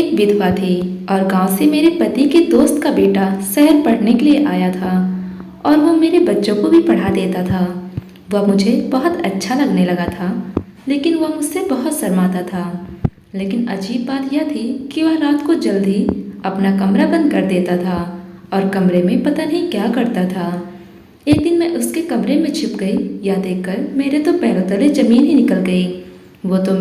एक विधवा थी और गांव से मेरे पति के दोस्त का बेटा शहर पढ़ने के लिए आया था और वो मेरे बच्चों को भी पढ़ा देता था। वह मुझे बहुत अच्छा लगने लगा था, लेकिन वह मुझसे बहुत शर्माता था। लेकिन अजीब बात यह थी कि वह रात को जल्दी अपना कमरा बंद कर देता था और कमरे में पता नहीं क्या करता था। एक दिन मैं उसके कमरे में छिप गई। यह देखकर मेरे तो पैरों तले जमीन ही निकल गई। वो तो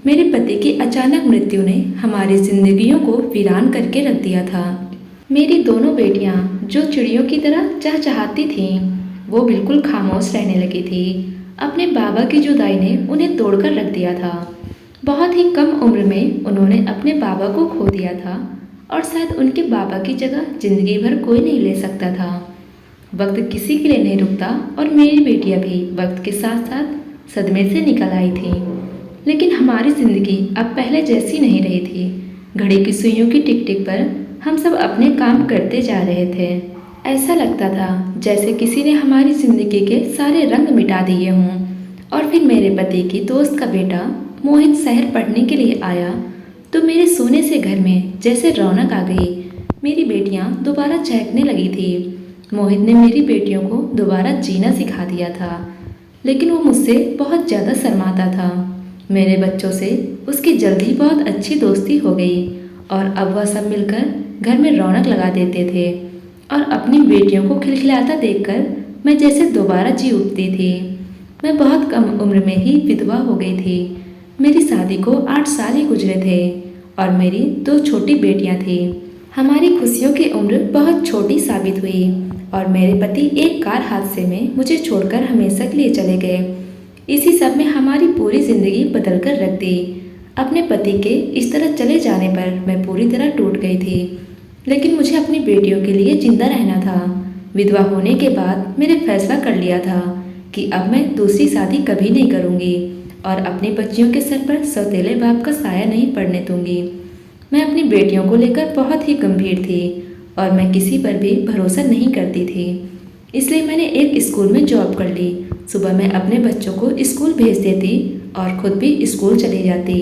मेरे पति की अचानक मृत्यु ने हमारी जिंदगियों को वीरान करके रख दिया था। मेरी दोनों बेटियां जो चिड़ियों की तरह चहचहाती थीं, वो बिल्कुल खामोश रहने लगी थी। अपने बाबा की जुदाई ने उन्हें तोड़कर रख दिया था। बहुत ही कम उम्र में उन्होंने अपने बाबा को खो दिया था और शायद उनके बाबा की जगह जिंदगी भर कोई नहीं ले सकता था। वक्त किसी के लिए नहीं रुकता और मेरी बेटियां भी वक्त के साथ साथ सदमे से निकल आई थीं। लेकिन हमारी ज़िंदगी अब पहले जैसी नहीं रही थी। घड़ी की सुइयों की टिक टिक पर हम सब अपने काम करते जा रहे थे। ऐसा लगता था जैसे किसी ने हमारी ज़िंदगी के सारे रंग मिटा दिए हों। और फिर मेरे पति की दोस्त का बेटा मोहित शहर पढ़ने के लिए आया तो मेरे सोने से घर में जैसे रौनक आ गई। मेरी बेटियां दोबारा चहकने लगी थी। मोहित ने मेरी बेटियों को दोबारा जीना सिखा दिया था, लेकिन वो मुझसे बहुत ज़्यादा शर्माता था। मेरे बच्चों से उसकी जल्दी बहुत अच्छी दोस्ती हो गई और अब वह सब मिलकर घर में रौनक लगा देते थे। और अपनी बेटियों को खिलखिलाता देखकर मैं जैसे दोबारा जी उठती थी। मैं बहुत कम उम्र में ही विधवा हो गई थी। मेरी शादी को 8 साल ही गुजरे थे और मेरी 2 छोटी बेटियां थीं। हमारी खुशियों की उम्र बहुत छोटी साबित हुई और मेरे पति एक कार हादसे में मुझे छोड़कर हमेशा के लिए चले गए। इसी सब में हमारी पूरी ज़िंदगी बदल कर रख दी। अपने पति के इस तरह चले जाने पर मैं पूरी तरह टूट गई थी, लेकिन मुझे अपनी बेटियों के लिए जिंदा रहना था। विधवा होने के बाद मैंने फैसला कर लिया था कि अब मैं दूसरी शादी कभी नहीं करूँगी और अपनी बच्चियों के सर पर सौतेले बाप का साया नहीं पड़ने दूंगी। मैं अपनी बेटियों को लेकर बहुत ही गंभीर थी और मैं किसी पर भी भरोसा नहीं करती थी। इसलिए मैंने एक स्कूल में जॉब कर ली। सुबह मैं अपने बच्चों को स्कूल भेज देती और खुद भी स्कूल चली जाती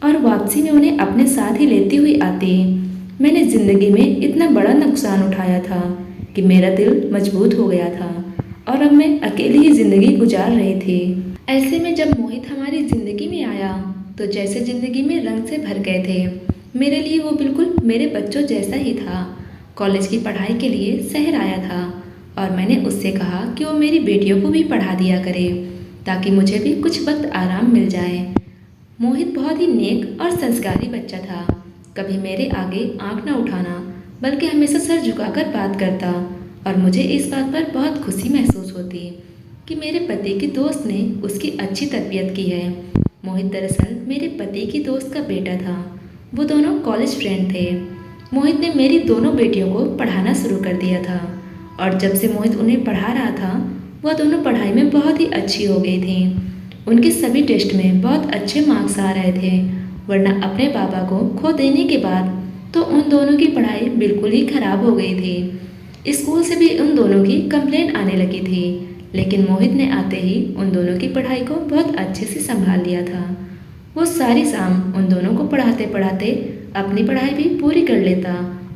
और वापसी में उन्हें अपने साथ ही लेती हुई आती। मैंने ज़िंदगी में इतना बड़ा नुकसान उठाया था कि मेरा दिल मजबूत हो गया था और अब मैं अकेली ही ज़िंदगी गुजार रही थी। ऐसे में जब मोहित हमारी ज़िंदगी में आया तो जैसे ज़िंदगी में रंग से भर गए थे। मेरे लिए वो बिल्कुल मेरे बच्चों जैसा ही था। कॉलेज की पढ़ाई के लिए शहर आया था और मैंने उससे कहा कि वो मेरी बेटियों को भी पढ़ा दिया करे ताकि मुझे भी कुछ वक्त आराम मिल जाए। मोहित बहुत ही नेक और संस्कारी बच्चा था। कभी मेरे आगे आंख न उठाना बल्कि हमेशा सर झुकाकर बात करता और मुझे इस बात पर बहुत खुशी महसूस होती कि मेरे पति की दोस्त ने उसकी अच्छी तरबियत की है। मोहित दरअसल मेरे पति की दोस्त का बेटा था। वो दोनों कॉलेज फ्रेंड थे। मोहित ने मेरी दोनों बेटियों को पढ़ाना शुरू कर दिया था और जब से मोहित उन्हें पढ़ा रहा था वह दोनों पढ़ाई में बहुत ही अच्छी हो गई थी। उनके सभी टेस्ट में बहुत अच्छे मार्क्स आ रहे थे, वरना अपने पापा को खो देने के बाद तो उन दोनों की पढ़ाई बिल्कुल ही खराब हो गई थी। स्कूल से भी उन दोनों की कंप्लेंट आने लगी थी, लेकिन मोहित ने आते ही उन दोनों की पढ़ाई को बहुत अच्छे से संभाल लिया था। वो सारी शाम उन दोनों को पढ़ाते पढ़ाते अपनी पढ़ाई भी पूरी कर लेता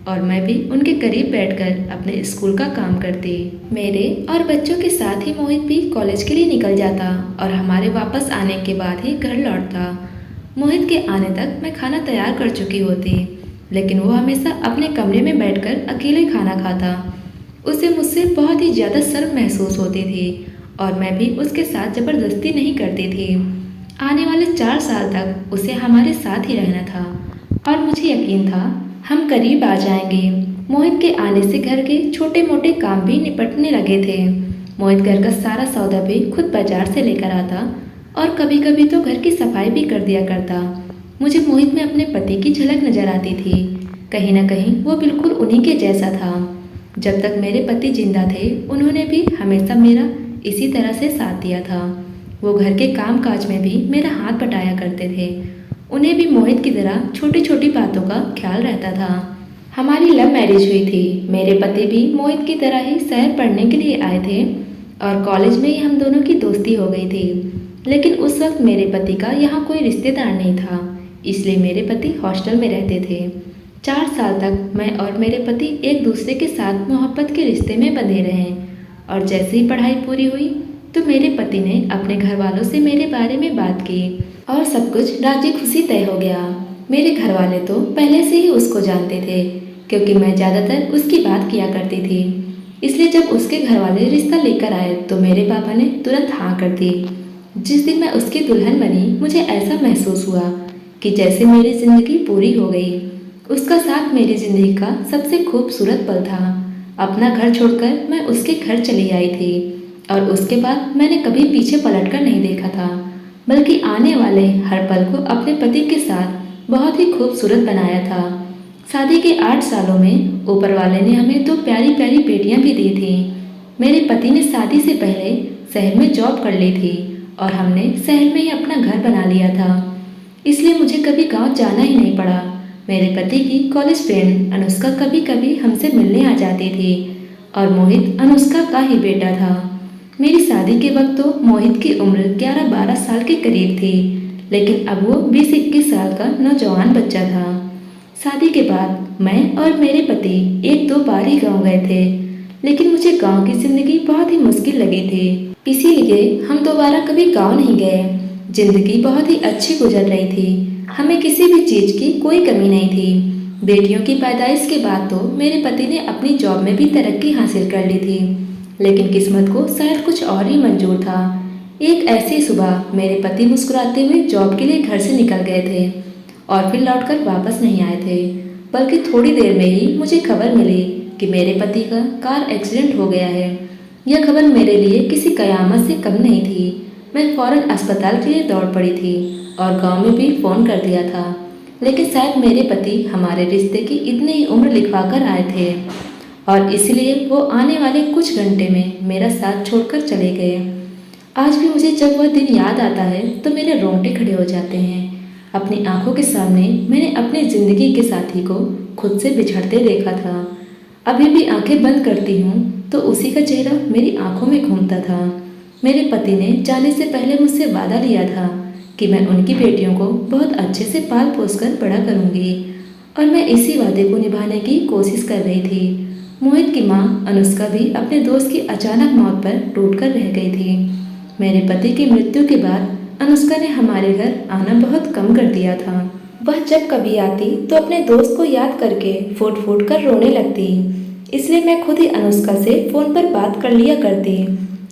और मैं भी उनके करीब बैठकर अपने स्कूल का काम करती। मेरे और बच्चों के साथ ही मोहित भी कॉलेज के लिए निकल जाता और हमारे वापस आने के बाद ही घर लौटता। मोहित के आने तक मैं खाना तैयार कर चुकी होती, लेकिन वो हमेशा अपने कमरे में बैठकर अकेले खाना खाता। उसे मुझसे बहुत ही ज़्यादा शर्म महसूस होती थी और मैं भी उसके साथ ज़बरदस्ती नहीं करती थी। आने वाले 4 साल तक उसे हमारे साथ ही रहना था और मुझे यकीन था हम करीब आ जाएंगे। मोहित के आने से घर के छोटे मोटे काम भी निपटने लगे थे। मोहित घर का सारा सौदा भी खुद बाजार से लेकर आता और कभी कभी तो घर की सफाई भी कर दिया करता। मुझे मोहित में अपने पति की झलक नजर आती थी। कहीं ना कहीं वो बिल्कुल उन्हीं के जैसा था। जब तक मेरे पति जिंदा थे उन्होंने भी हमेशा मेरा इसी तरह से साथ दिया था। वो घर के काम काज में भी मेरा हाथ बटाया करते थे। उन्हें भी मोहित की तरह छोटी छोटी बातों का ख्याल रहता था। हमारी लव मैरिज हुई थी। मेरे पति भी मोहित की तरह ही शहर पढ़ने के लिए आए थे और कॉलेज में ही हम दोनों की दोस्ती हो गई थी। लेकिन उस वक्त मेरे पति का यहाँ कोई रिश्तेदार नहीं था, इसलिए मेरे पति हॉस्टल में रहते थे। 4 साल तक मैं और मेरे पति एक दूसरे के साथ मोहब्बत के रिश्ते में बंधे रहे और जैसे ही पढ़ाई पूरी हुई तो मेरे पति ने अपने घर वालों से मेरे बारे में बात की और सब कुछ राजी खुशी तय हो गया। मेरे घर वाले तो पहले से ही उसको जानते थे क्योंकि मैं ज़्यादातर उसकी बात किया करती थी। इसलिए जब उसके घर वाले रिश्ता लेकर आए तो मेरे पापा ने तुरंत हाँ कर दी। जिस दिन मैं उसकी दुल्हन बनी मुझे ऐसा महसूस हुआ कि जैसे मेरी ज़िंदगी पूरी हो गई। उसका साथ मेरी ज़िंदगी का सबसे खूबसूरत पल था। अपना घर छोड़कर मैं उसके घर चली आई थी और उसके बाद मैंने कभी पीछे पलटकर नहीं देखा था, बल्कि आने वाले हर पल को अपने पति के साथ बहुत ही खूबसूरत बनाया था। शादी के 8 सालों में ऊपर वाले ने हमें 2 प्यारी प्यारी बेटियां भी दी थी। मेरे पति ने शादी से पहले शहर में जॉब कर ली थी और हमने शहर में ही अपना घर बना लिया था, इसलिए मुझे कभी गांव जाना ही नहीं पड़ा। मेरे पति की कॉलेज फ्रेंड अनुष्का कभी कभी हमसे मिलने आ जाती थी और मोहित अनुष्का का ही बेटा था। मेरी शादी के वक्त तो मोहित की उम्र 11-12 साल के करीब थी, लेकिन अब वो 20-21 साल का नौजवान बच्चा था। शादी के बाद मैं और मेरे पति 1-2 बार ही गांव गए थे, लेकिन मुझे गांव की जिंदगी बहुत ही मुश्किल लगी थी, इसीलिए हम दोबारा कभी गांव नहीं गए। जिंदगी बहुत ही अच्छी गुजर रही थी, हमें किसी भी चीज़ की कोई कमी नहीं थी। बेटियों की पैदाइश के बाद तो मेरे पति ने अपनी जॉब में भी तरक्की हासिल कर ली थी, लेकिन किस्मत को शायद कुछ और ही मंजूर था। एक ऐसी सुबह मेरे पति मुस्कुराते हुए जॉब के लिए घर से निकल गए थे और फिर लौटकर वापस नहीं आए थे, बल्कि थोड़ी देर में ही मुझे खबर मिली कि मेरे पति का कार एक्सीडेंट हो गया है। यह खबर मेरे लिए किसी कयामत से कम नहीं थी। मैं फौरन अस्पताल के लिए दौड़ पड़ी थी और गांव में भी फ़ोन कर दिया था, लेकिन शायद मेरे पति हमारे रिश्ते की इतनी ही उम्र लिखवा कर आए थे और इसलिए वो आने वाले कुछ घंटे में मेरा साथ छोड़कर चले गए। आज भी मुझे जब वह दिन याद आता है तो मेरे रोंगटे खड़े हो जाते हैं। अपनी आंखों के सामने मैंने अपनी ज़िंदगी के साथी को खुद से बिछड़ते देखा था। अभी भी आंखें बंद करती हूँ तो उसी का चेहरा मेरी आंखों में घूमता था। मेरे पति ने जाने से पहले मुझसे वादा लिया था कि मैं उनकी बेटियों को बहुत अच्छे से पाल पोस कर बड़ा करूँगी और मैं इसी वादे को निभाने की कोशिश कर रही थी। मोहित की माँ अनुष्का भी अपने दोस्त की अचानक मौत पर टूटकर रह गई थी। मेरे पति की मृत्यु के बाद अनुष्का ने हमारे घर आना बहुत कम कर दिया था। वह जब कभी आती तो अपने दोस्त को याद करके फूट फूट कर रोने लगती, इसलिए मैं खुद ही अनुष्का से फ़ोन पर बात कर लिया करती।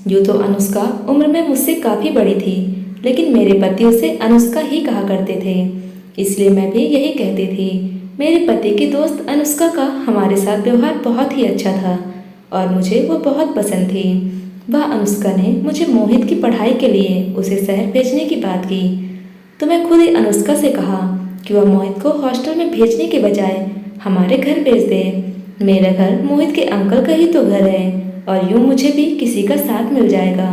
यूँ तो अनुष्का उम्र में मुझसे काफ़ी बड़ी थी, लेकिन मेरे पति उसे अनुष्का ही कहा करते थे, इसलिए मैं भी यही कहती थी। मेरे पति की दोस्त अनुष्का का हमारे साथ व्यवहार बहुत ही अच्छा था और मुझे वो बहुत पसंद थी। वह अनुष्का ने मुझे मोहित की पढ़ाई के लिए उसे शहर भेजने की बात की, तो मैं खुद ही अनुष्का से कहा कि वह मोहित को हॉस्टल में भेजने के बजाय हमारे घर भेज दे। मेरा घर मोहित के अंकल का ही तो घर है और यूँ मुझे भी किसी का साथ मिल जाएगा।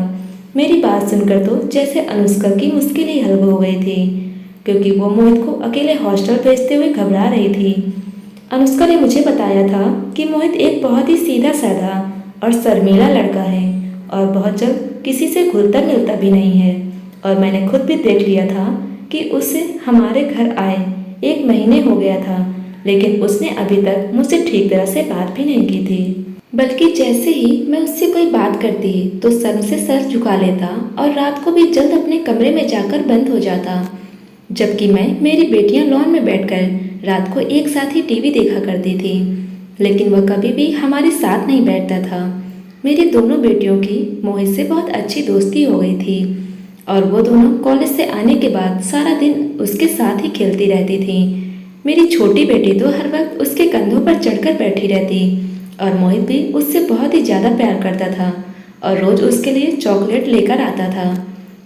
मेरी बात सुनकर तो जैसे अनुष्का की मुश्किल ही हल हो गई थी, क्योंकि वो मोहित को अकेले हॉस्टल भेजते हुए घबरा रही थी। अनुष्का ने मुझे बताया था कि मोहित एक बहुत ही सीधा साधा और शर्मीला लड़का है और बहुत जल्द किसी से घुलता मिलता भी नहीं है, और मैंने खुद भी देख लिया था कि उससे हमारे घर आए 1 महीने हो गया था, लेकिन उसने अभी तक मुझसे ठीक तरह से बात भी नहीं की थी, बल्कि जैसे ही मैं उससे कोई बात करती तो शर्म से सर झुका लेता और रात को भी जल्द अपने कमरे में जाकर बंद हो जाता, जबकि मैं मेरी बेटियां लॉन में बैठकर रात को एक साथ ही टीवी देखा करती थी, लेकिन वह कभी भी हमारे साथ नहीं बैठता था। मेरी दोनों बेटियों की मोहित से बहुत अच्छी दोस्ती हो गई थी और वो दोनों कॉलेज से आने के बाद सारा दिन उसके साथ ही खेलती रहती थी। मेरी छोटी बेटी तो हर वक्त उसके कंधों पर चढ़कर बैठी रहती और मोहित भी उससे बहुत ही ज़्यादा प्यार करता था और रोज़ उसके लिए चॉकलेट लेकर आता था।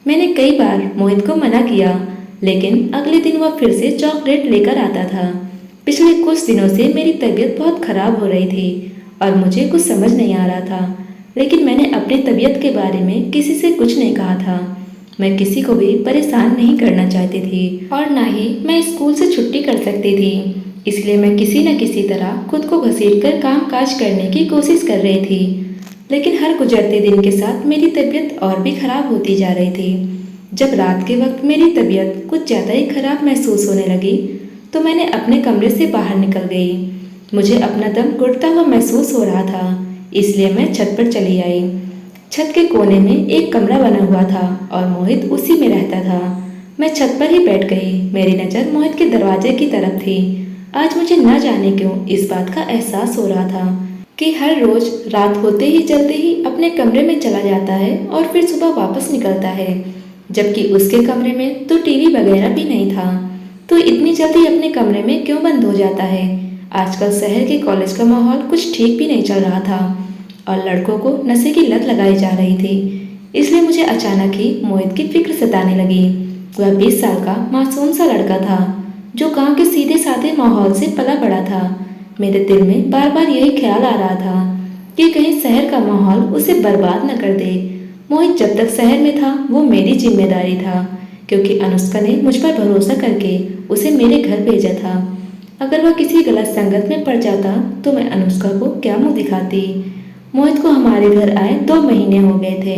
मैंने कई बार मोहित को मना किया, लेकिन अगले दिन वह फिर से चॉकलेट लेकर आता था। पिछले कुछ दिनों से मेरी तबीयत बहुत ख़राब हो रही थी और मुझे कुछ समझ नहीं आ रहा था, लेकिन मैंने अपनी तबीयत के बारे में किसी से कुछ नहीं कहा था। मैं किसी को भी परेशान नहीं करना चाहती थी और ना ही मैं स्कूल से छुट्टी कर सकती थी, इसलिए मैं किसी न किसी तरह खुद को घसीटकर काम काज करने की कोशिश कर रही थी। लेकिन हर गुजरते दिन के साथ मेरी तबीयत और भी खराब होती जा रही थी। जब रात के वक्त मेरी तबीयत कुछ ज़्यादा ही खराब महसूस होने लगी तो मैंने अपने कमरे से बाहर निकल गई। मुझे अपना दम घुटता हुआ महसूस हो रहा था, इसलिए मैं छत पर चली आई। छत के कोने में एक कमरा बना हुआ था और मोहित उसी में रहता था। मैं छत पर ही बैठ गई। मेरी नज़र मोहित के दरवाजे की तरफ थी। आज मुझे न जाने क्यों इस बात का एहसास हो रहा था कि हर रोज रात होते ही जल्दी ही अपने कमरे में चला जाता है और फिर सुबह वापस निकलता है, जबकि उसके कमरे में तो टीवी वगैरह भी नहीं था। तो इतनी जल्दी अपने कमरे में क्यों बंद हो जाता है? आजकल शहर के कॉलेज का माहौल कुछ ठीक भी नहीं चल रहा था और लड़कों को नशे की लत लगाई जा रही थी। इसलिए मुझे अचानक ही मोहित की फिक्र सताने लगी। वह 20 साल का मासूम सा लड़का था जो गांव के सीधे साधे माहौल से पला बड़ा था। मेरे दिल में बार बार यही ख्याल आ रहा था कि कहीं शहर का माहौल उसे बर्बाद न कर दे। मोहित जब तक शहर में था वो मेरी जिम्मेदारी था, क्योंकि अनुष्का ने मुझ पर भरोसा करके उसे मेरे घर भेजा था। अगर वह किसी गलत संगत में पड़ जाता तो मैं अनुष्का को क्या मुंह दिखाती। मोहित को हमारे घर आए 2 महीने हो गए थे,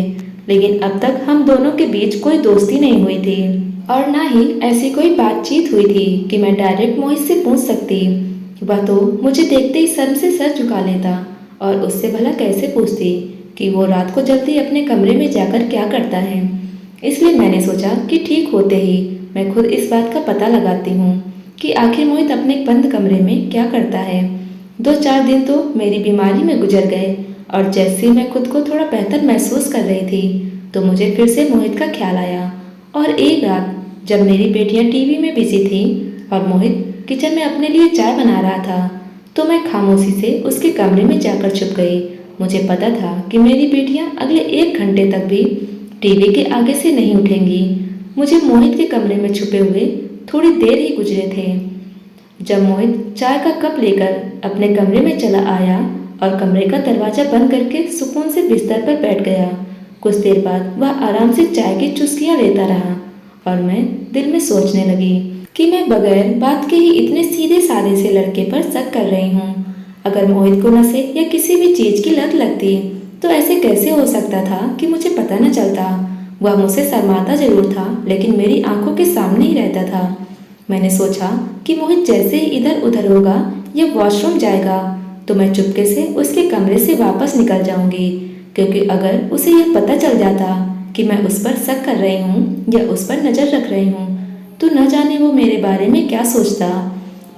लेकिन अब तक हम दोनों के बीच कोई दोस्ती नहीं हुई थी और ना ही ऐसी कोई बातचीत हुई थी कि मैं डायरेक्ट मोहित से पूछ सकती। वह तो मुझे देखते ही शर्म से सर झुका लेता और उससे भला कैसे पूछती कि वो रात को जल्दी अपने कमरे में जाकर क्या करता है। इसलिए मैंने सोचा कि ठीक होते ही मैं खुद इस बात का पता लगाती हूँ कि आखिर मोहित अपने बंद कमरे में क्या करता है। 2-4 दिन तो मेरी बीमारी में गुजर गए और जैसे ही मैं खुद को थोड़ा बेहतर महसूस कर रही थी तो मुझे फिर से मोहित का ख्याल आया। और एक रात जब मेरी बेटियां टीवी में बिजी थी और मोहित किचन में अपने लिए चाय बना रहा था तो मैं खामोशी से उसके कमरे में जाकर छुप गई। मुझे पता था कि मेरी बेटियां अगले 1 घंटे तक भी टीवी के आगे से नहीं उठेंगी। मुझे मोहित के कमरे में छुपे हुए थोड़ी देर ही गुजरे थे जब मोहित चाय का कप लेकर अपने कमरे में चला आया और कमरे का दरवाजा बंद करके सुकून से बिस्तर पर बैठ गया। कुछ देर बाद वह आराम से चाय की चुस्कियां लेता रहा और मैं दिल में सोचने लगी कि मैं बगैर बात के ही इतने सीधे साधे से लड़के पर शक कर रही हूँ। अगर मोहित को नशे या किसी भी चीज की लत लगती तो ऐसे कैसे हो सकता था कि मुझे पता न चलता। वह मुझसे शर्माता जरूर था लेकिन मेरी आंखों के सामने ही रहता था। मैंने सोचा कि मोहित जैसे ही इधर उधर होगा या वॉशरूम जाएगा तो मैं चुपके से उसके कमरे से वापस निकल जाऊंगी, क्योंकि अगर उसे यह पता चल जाता कि मैं उस पर शक कर रही हूँ या उस पर नज़र रख रही हूँ तो न जाने वो मेरे बारे में क्या सोचता।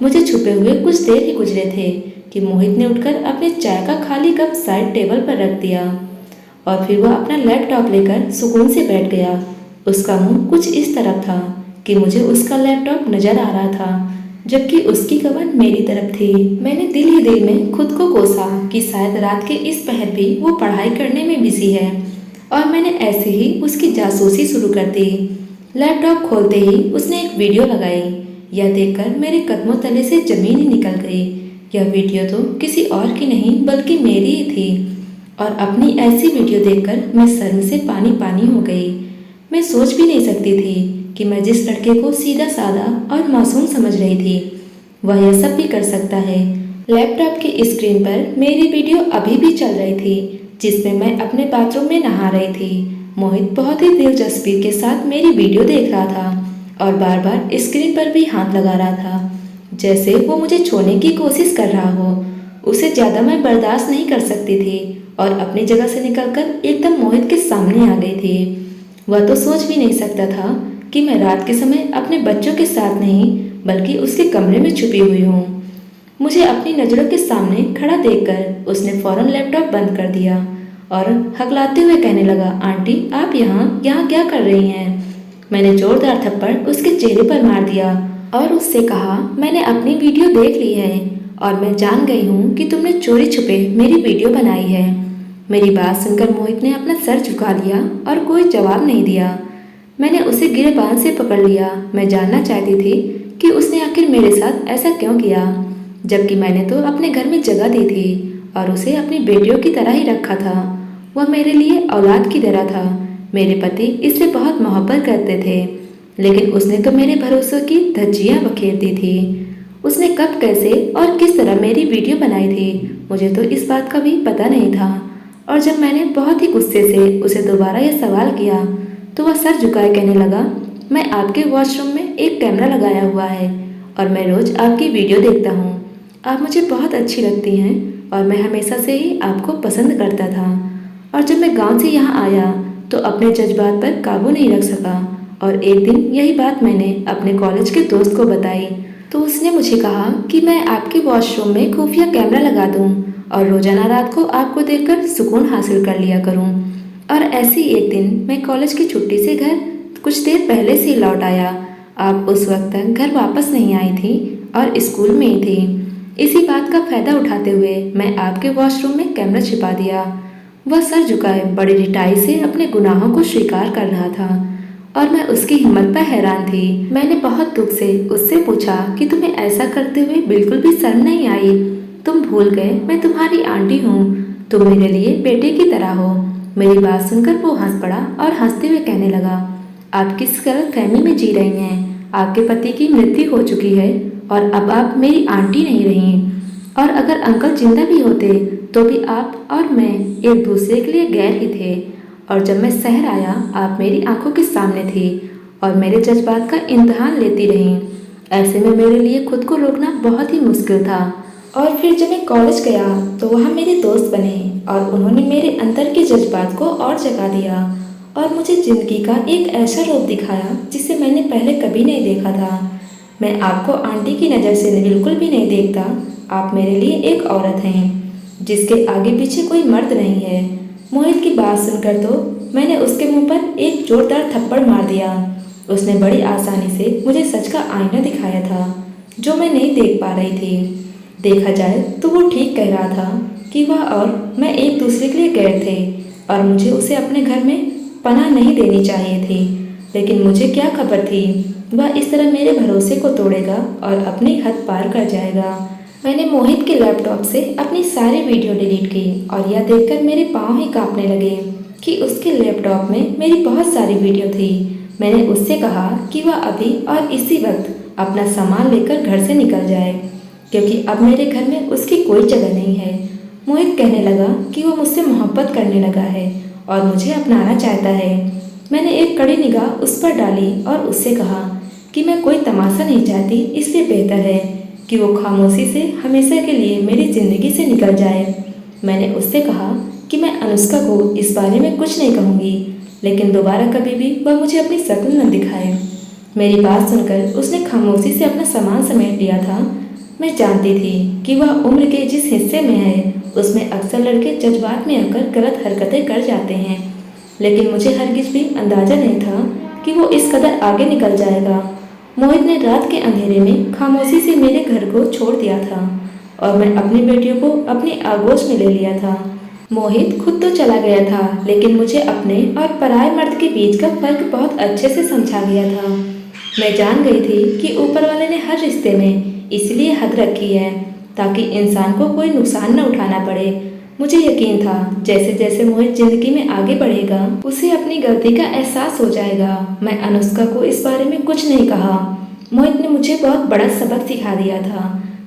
मुझे छुपे हुए कुछ देर ही गुजरे थे कि मोहित ने उठकर अपने चाय का खाली कप साइड टेबल पर रख दिया और फिर वह अपना लैपटॉप लेकर सुकून से बैठ गया। उसका मुंह कुछ इस तरफ था कि मुझे उसका लैपटॉप नजर आ रहा था, जबकि उसकी कमर मेरी तरफ थी। मैंने दिल ही दिल में खुद को कोसा कि शायद रात के इस पहर भी वो पढ़ाई करने में बिजी है और मैंने ऐसे ही उसकी जासूसी शुरू कर दी। लैपटॉप खोलते ही उसने एक वीडियो लगाई। यह देखकर मेरे कदमों तले से जमीन ही निकल गई। यह वीडियो तो किसी और की नहीं बल्कि मेरी ही थी और अपनी ऐसी वीडियो देखकर मैं शर्म से पानी पानी हो गई। मैं सोच भी नहीं सकती थी कि मैं जिस लड़के को सीधा साधा और मासूम समझ रही थी वह यह सब भी कर सकता है। लैपटॉप की स्क्रीन पर मेरी वीडियो अभी भी चल रही थी जिसमें मैं अपने बाथरूम में नहा रही थी। मोहित बहुत ही दिलचस्पी के साथ मेरी वीडियो देख रहा था और बार बार स्क्रीन पर भी हाथ लगा रहा था, जैसे वो मुझे छोड़ने की कोशिश कर रहा हो। उसे ज़्यादा मैं बर्दाश्त नहीं कर सकती थी और अपनी जगह से निकलकर एकदम मोहित के सामने आ गई थी। वह तो सोच भी नहीं सकता था कि मैं रात के समय अपने बच्चों के साथ नहीं बल्कि उसके कमरे में छुपी हुई हूँ। मुझे अपनी नज़रों के सामने खड़ा देखकर उसने फौरन लैपटॉप बंद कर दिया और हकलाते हुए कहने लगा, आंटी आप यहाँ क्या कर रही हैं? मैंने जोरदार थप्पड़ उसके चेहरे पर मार दिया और उससे कहा, मैंने अपनी वीडियो देख ली है और मैं जान गई हूँ कि तुमने चोरी छुपे मेरी वीडियो बनाई है। मेरी बात सुनकर मोहित ने अपना सर झुका लिया और कोई जवाब नहीं दिया। मैंने उसे गिरबान से पकड़ लिया। मैं जानना चाहती थी कि उसने आखिर मेरे साथ ऐसा क्यों किया, जबकि मैंने तो अपने घर में जगह दी थी और उसे अपनी बेटियों की तरह ही रखा था। वह मेरे लिए औलाद की तरह था। मेरे पति इससे बहुत मोहब्बत करते थे, लेकिन उसने तो मेरे भरोसे की धज्जियाँ बखेर दी थी। उसने कब कैसे और किस तरह मेरी वीडियो बनाई थी मुझे तो इस बात का भी पता नहीं था। और जब मैंने बहुत ही गुस्से से उसे दोबारा यह सवाल किया तो वह सर झुकाए कहने लगा, मैं आपके वॉशरूम में एक कैमरा लगाया हुआ है और मैं रोज़ आपकी वीडियो देखता हूँ। आप मुझे बहुत अच्छी लगती हैं और मैं हमेशा से ही आपको पसंद करता था। और जब मैं गांव से यहाँ आया तो अपने जज्बात पर काबू नहीं रख सका और एक दिन यही बात मैंने अपने कॉलेज के दोस्त को बताई। तो उसने मुझे कहा कि मैं आपके वॉशरूम में खुफिया कैमरा लगा दूँ और रोजाना रात को आपको देखकर सुकून हासिल कर लिया करूँ। और ऐसे ही एक दिन मैं कॉलेज की छुट्टी से घर कुछ देर पहले से लौट आया। आप उस वक्त तक घर वापस नहीं आई थी और स्कूल में ही थी। इसी बात का फायदा उठाते हुए मैं आपके वॉशरूम में कैमरा छिपा दिया। वह सर झुकाए बड़ी रिटाई से अपने गुनाहों को स्वीकार कर रहा था और मैं उसकी हिम्मत पर हैरान थी। मैंने बहुत दुख से उससे पूछा कि तुम्हें ऐसा करते हुए बिल्कुल भी शर्म नहीं आई? तुम भूल गए मैं तुम्हारी आंटी हूँ, तुम मेरे लिए बेटे की तरह हो। मेरी बात सुनकर वो हंस पड़ा और हंसते हुए कहने लगा, आप किस गलतफहमी में जी रही हैं? आपके पति की मृत्यु हो चुकी है और अब आप मेरी आंटी नहीं रही। और अगर अंकल जिंदा भी होते तो भी आप और मैं एक दूसरे के लिए गैर ही थे। और जब मैं शहर आया आप मेरी आंखों के सामने थी और मेरे जज्बात का इम्तिहान लेती रहीं। ऐसे में मेरे लिए खुद को रोकना बहुत ही मुश्किल था। और फिर जब मैं कॉलेज गया तो वहाँ मेरे दोस्त बने और उन्होंने मेरे अंदर के जज्बात को और जगा दिया और मुझे ज़िंदगी का एक ऐसा रूप दिखाया जिसे मैंने पहले कभी नहीं देखा था। मैं आपको आंटी की नज़र से बिल्कुल भी नहीं देखता। आप मेरे लिए एक औरत हैं जिसके आगे पीछे कोई मर्द नहीं है। मोहित की बात सुनकर तो मैंने उसके मुंह पर एक जोरदार थप्पड़ मार दिया। उसने बड़ी आसानी से मुझे सच का आईना दिखाया था जो मैं नहीं देख पा रही थी। देखा जाए तो वो ठीक कह रहा था कि वह और मैं एक दूसरे के लिए गए थे और मुझे उसे अपने घर में पनाह नहीं देनी चाहिए थी। लेकिन मुझे क्या खबर थी वह इस तरह मेरे भरोसे को तोड़ेगा और अपनी हद पार कर जाएगा। मैंने मोहित के लैपटॉप से अपनी सारी वीडियो डिलीट की और यह देखकर मेरे पाँव ही कांपने लगे कि उसके लैपटॉप में मेरी बहुत सारी वीडियो थी। मैंने उससे कहा कि वह अभी और इसी वक्त अपना सामान लेकर घर से निकल जाए क्योंकि अब मेरे घर में उसकी कोई जगह नहीं है। मोहित कहने लगा कि वो मुझसे मोहब्बत करने लगा है और मुझे अपनाना चाहता है। मैंने एक कड़ी निगाह उस पर डाली और उससे कहा कि मैं कोई तमाशा नहीं चाहती, इसलिए बेहतर है कि वो खामोशी से हमेशा के लिए मेरी ज़िंदगी से निकल जाए। मैंने उससे कहा कि मैं अनुष्का को इस बारे में कुछ नहीं कहूँगी, लेकिन दोबारा कभी भी वह मुझे अपनी शक्ल न दिखाए। मेरी बात सुनकर उसने खामोशी से अपना सामान समेट लिया था। मैं जानती थी कि वह उम्र के जिस हिस्से में है उसमें अक्सर लड़के जज्बात में आकर गलत हरकतें कर जाते हैं, लेकिन मुझे हरगिज भी अंदाज़ा नहीं था कि वो इस कदर आगे निकल जाएगा। मोहित ने रात के अंधेरे में खामोशी से मेरे घर को छोड़ दिया था और मैं अपनी बेटियों को अपनी आगोश में ले लिया था। मोहित खुद तो चला गया था, लेकिन मुझे अपने और पराये मर्द के बीच का फर्क बहुत अच्छे से समझा गया था। मैं जान गई थी कि ऊपर वाले ने हर रिश्ते में इसलिए हद रखी है ताकि इंसान को कोई नुकसान न उठाना पड़े। मुझे यकीन था जैसे जैसे मोहित जिंदगी में आगे बढ़ेगा उसे अपनी गलती का एहसास हो जाएगा। मैं अनुष्का को इस बारे में कुछ नहीं कहा। मोहित ने मुझे बहुत बड़ा सबक सिखा दिया था।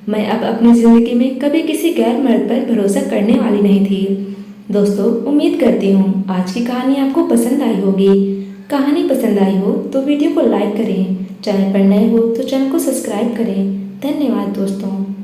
मैं अब अपनी ज़िंदगी में कभी किसी गैर मर्द पर भरोसा करने वाली नहीं थी। दोस्तों, उम्मीद करती हूँ आज की कहानी आपको पसंद आई होगी। कहानी पसंद आई हो तो वीडियो को लाइक करें, चैनल पर नए हो तो चैनल को सब्सक्राइब करें। धन्यवाद दोस्तों।